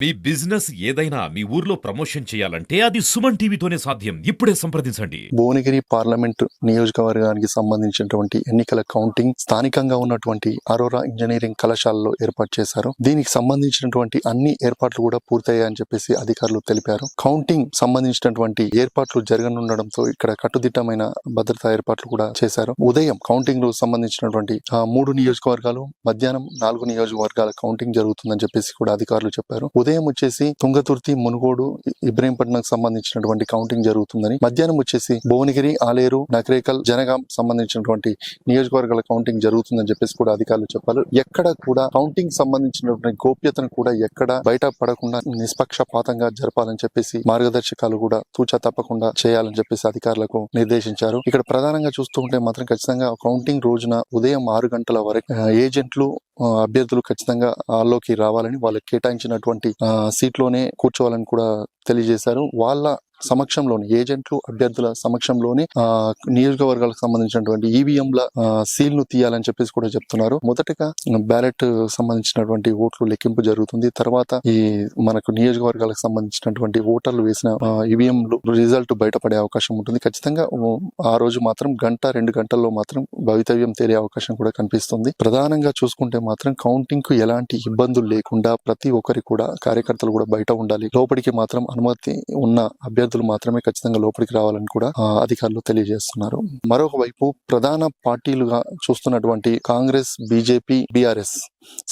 మీ business ఏదైనా మీ ఊర్లో promotion చేయాలంటే అది సుమన్ టీవీతోనే సాధ్యం. ఇప్పుడే సంప్రదించండి. భువనగిరి పార్లమెంటు నియోజకవర్గానికి సంబంధించినటువంటి ఎన్నికల కౌంటింగ్ స్థానికంగా ఉన్నటువంటి అరోరా ఇంజనీరింగ్ కళాశాలలో ఏర్పాటు చేశారు. దీనికి సంబంధించినటువంటి అన్ని ఏర్పాట్లు కూడా పూర్తయ్యాయని చెప్పేసి అధికారులు తెలిపారు. కౌంటింగ్ సంబంధించినటువంటి ఏర్పాట్లు జరగనుండడంతో ఇక్కడ కట్టుదిట్టమైన భద్రతా ఏర్పాట్లు కూడా చేశారు. ఉదయం కౌంటింగ్ కు సంబంధించినటువంటి 3 నియోజకవర్గాలు, మధ్యాహ్నం 4 నియోజకవర్గాల కౌంటింగ్ జరుగుతుందని చెప్పేసి కూడా అధికారులు చెప్పారు. ఉదయం వచ్చేసి తుంగతుర్తి, మునుగోడు, ఇబ్రహీంపట్నంకు సంబంధించినటువంటి కౌంటింగ్ జరుగుతుందని, మధ్యాహ్నం వచ్చేసి భువనగిరి, ఆలేరు, నకరేకల్, జనగాం సంబంధించినటువంటి నియోజకవర్గాల కౌంటింగ్ జరుగుతుందని చెప్పేసి కూడా అధికారులు చెప్పారు. ఎక్కడ కూడా కౌంటింగ్ సంబంధించినటువంటి గోప్యతను కూడా ఎక్కడ బయట పడకుండా నిష్పక్షపాతంగా జరపాలని చెప్పేసి మార్గదర్శకాలు కూడా తూచా తప్పకుండా చేయాలని చెప్పేసి అధికారులకు నిర్దేశించారు. ఇక్కడ ప్రధానంగా చూస్తూ ఉంటే మాత్రం ఖచ్చితంగా కౌంటింగ్ రోజున ఉదయం 6 గంటల వరకు ఏజెంట్లు, అభ్యర్థులు ఖచ్చితంగా హాల్లోకి రావాలని, వాళ్ళకి కేటాయించినటువంటి సీట్లోనే కూర్చోవాలని కూడా తెలియజేశారు. వాళ్ళ సమక్షంలోని ఏజెంట్లు, అభ్యర్థుల సమక్షంలోని నియోజకవర్గాలకు సంబంధించినటువంటి ఈవీఎంల సీల్ ను తీయాలని చెప్పేసి కూడా చెప్తున్నారు. మొదటగా బ్యాలెట్ సంబంధించినటువంటి ఓట్లు లెక్కింపు జరుగుతుంది. తర్వాత ఈ మనకు నియోజకవర్గాలకు సంబంధించినటువంటి ఓటర్లు వేసిన ఈవీఎంలు రిజల్ట్ బయటపడే అవకాశం ఉంటుంది. ఖచ్చితంగా ఆ రోజు మాత్రం 1-2 గంటల్లో మాత్రం భవితవ్యం తేలే అవకాశం కూడా కనిపిస్తుంది. ప్రధానంగా చూసుకుంటే మాత్రం కౌంటింగ్ కు ఎలాంటి ఇబ్బందులు లేకుండా ప్రతి ఒక్కరి కూడా కార్యకర్తలు కూడా బయట ఉండాలి. లోపలికి మాత్రం అనుమతి ఉన్న అభ్యర్థులు మాత్రమే ఖచ్చితంగా లోపలికి రావాలని కూడా అధికారులు తెలియజేస్తున్నారు. మరొక వైపు ప్రధాన పార్టీలుగా చూస్తున్నటువంటి కాంగ్రెస్, బీజేపీ, బీఆర్ఎస్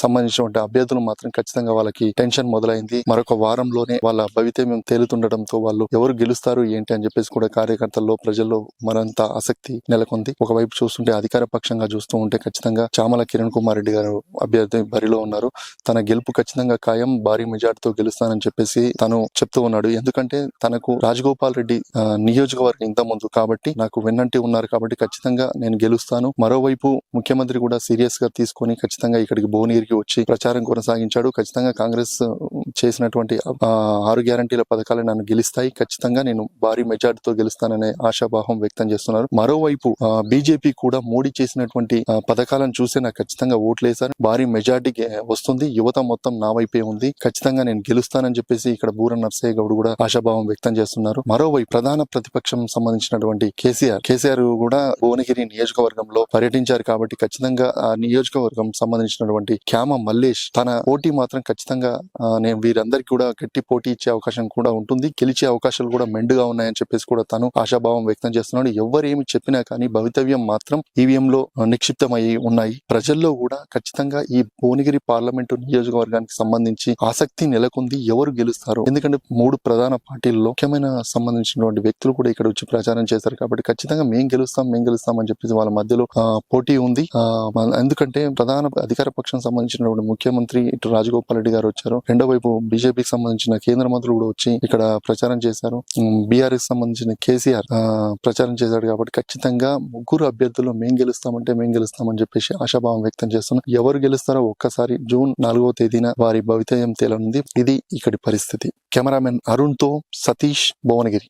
సంబంధించినటువంటి అభ్యర్థులు మాత్రం ఖచ్చితంగా వాళ్ళకి టెన్షన్ మొదలైంది. మరొక వారంలోనే వాళ్ళ భవితవ్యం తేలుతుండటంతో వాళ్ళు ఎవరు గెలుస్తారు ఏంటి అని చెప్పేసి కూడా కార్యకర్తల్లో, ప్రజల్లో మరింత ఆసక్తి నెలకొంది. ఒకవైపు చూస్తుంటే అధికార పక్షంగా చూస్తూ ఉంటే ఖచ్చితంగా చామల కిరణ్ కుమార్ రెడ్డి గారు అభ్యర్థి బరిలో ఉన్నారు. తన గెలుపు ఖచ్చితంగా ఖాయం, భారీ మెజార్టీతో గెలుస్తానని చెప్పేసి తను చెప్తూ ఉన్నాడు. ఎందుకంటే తనకు రాజగోపాల్ రెడ్డి నియోజకవర్గం ఇంత ముందు కాబట్టి, నాకు వెన్నంటి ఉన్నారు కాబట్టి ఖచ్చితంగా నేను గెలుస్తాను. మరోవైపు ముఖ్యమంత్రి కూడా సీరియస్ గా తీసుకొని ఖచ్చితంగా ఇక్కడికి భువనగిరికి వచ్చి ప్రచారం కొనసాగించాడు. ఖచ్చితంగా కాంగ్రెస్ చేసినటువంటి 6 గ్యారంటీల పథకాలు నన్ను గెలుస్తాయి, ఖచ్చితంగా నేను భారీ మెజార్టీతో గెలుస్తాననే ఆశాభావం వ్యక్తం చేస్తున్నారు. మరోవైపు బీజేపీ కూడా మోడీ చేసినటువంటి పథకాలను చూసి నాకు ఖచ్చితంగా ఓట్లేశారు, భారీ మెజార్టీ వస్తుంది, యువత మొత్తం నా వైపే ఉంది, ఖచ్చితంగా నేను గెలుస్తానని చెప్పేసి ఇక్కడ బూర నర్సయ్య గౌడ్ కూడా ఆశాభావం వ్యక్తం చేస్తున్నారు. మరోవైపు ప్రధాన ప్రతిపక్షం సంబంధించినటువంటి కేసీఆర్ కూడా భువనగిరి నియోజకవర్గంలో పర్యటించారు కాబట్టి ఖచ్చితంగా ఆ నియోజకవర్గం సంబంధించినటువంటి క్యామ మల్లేష్ తన పోటీ మాత్రం ఖచ్చితంగా నేను వీరందరికీ కూడా గట్టి పోటీ ఇచ్చే అవకాశం కూడా ఉంటుంది, గెలిచే అవకాశాలు కూడా మెండుగా ఉన్నాయని చెప్పేసి కూడా తను ఆశాభావం వ్యక్తం చేస్తున్నాడు. ఎవరేమి చెప్పినా కానీ భవితవ్యం మాత్రం ఈవీఎంలో నిక్షిప్తమై ఉన్నాయి. ప్రజల్లో కూడా ఖచ్చితంగా ఈ భువనగిరి పార్లమెంటు నియోజకవర్గానికి సంబంధించి ఆసక్తి నెలకొంది. ఎవరు గెలుస్తారు, ఎందుకంటే 3 ప్రధాన పార్టీల్లో ముఖ్యమైన సంబంధించినటువంటి వ్యక్తులు కూడా ఇక్కడ వచ్చి ప్రచారం చేశారు కాబట్టి ఖచ్చితంగా మేము గెలుస్తాం అని చెప్పేసి వాళ్ళ మధ్యలో పోటీ ఉంది. ఎందుకంటే ప్రధాన అధికార పక్షం సంబంధించినటువంటి ముఖ్యమంత్రి ఇటు రాజగోపాల్ రెడ్డి గారు వచ్చారు, రెండో వైపు బీజేపీకి సంబంధించిన కేంద్ర మంత్రులు కూడా వచ్చి ఇక్కడ ప్రచారం చేశారు, బీఆర్ఎస్ సంబంధించిన కేసీఆర్ ప్రచారం చేశాడు కాబట్టి ఖచ్చితంగా 3 అభ్యర్థులు మేము గెలుస్తామని చెప్పేసి ఆశాభావం వ్యక్తం చేస్తున్నాం. ఎవరు గెలుస్తారో ఒక్కసారి జూన్ 4వ తేదీన వారి భవితవ్యం తేలనుంది. ఇది ఇక్కడి పరిస్థితి. కెమెరామెన్ అరుణ్ తో సతీష్, భువనగిరి.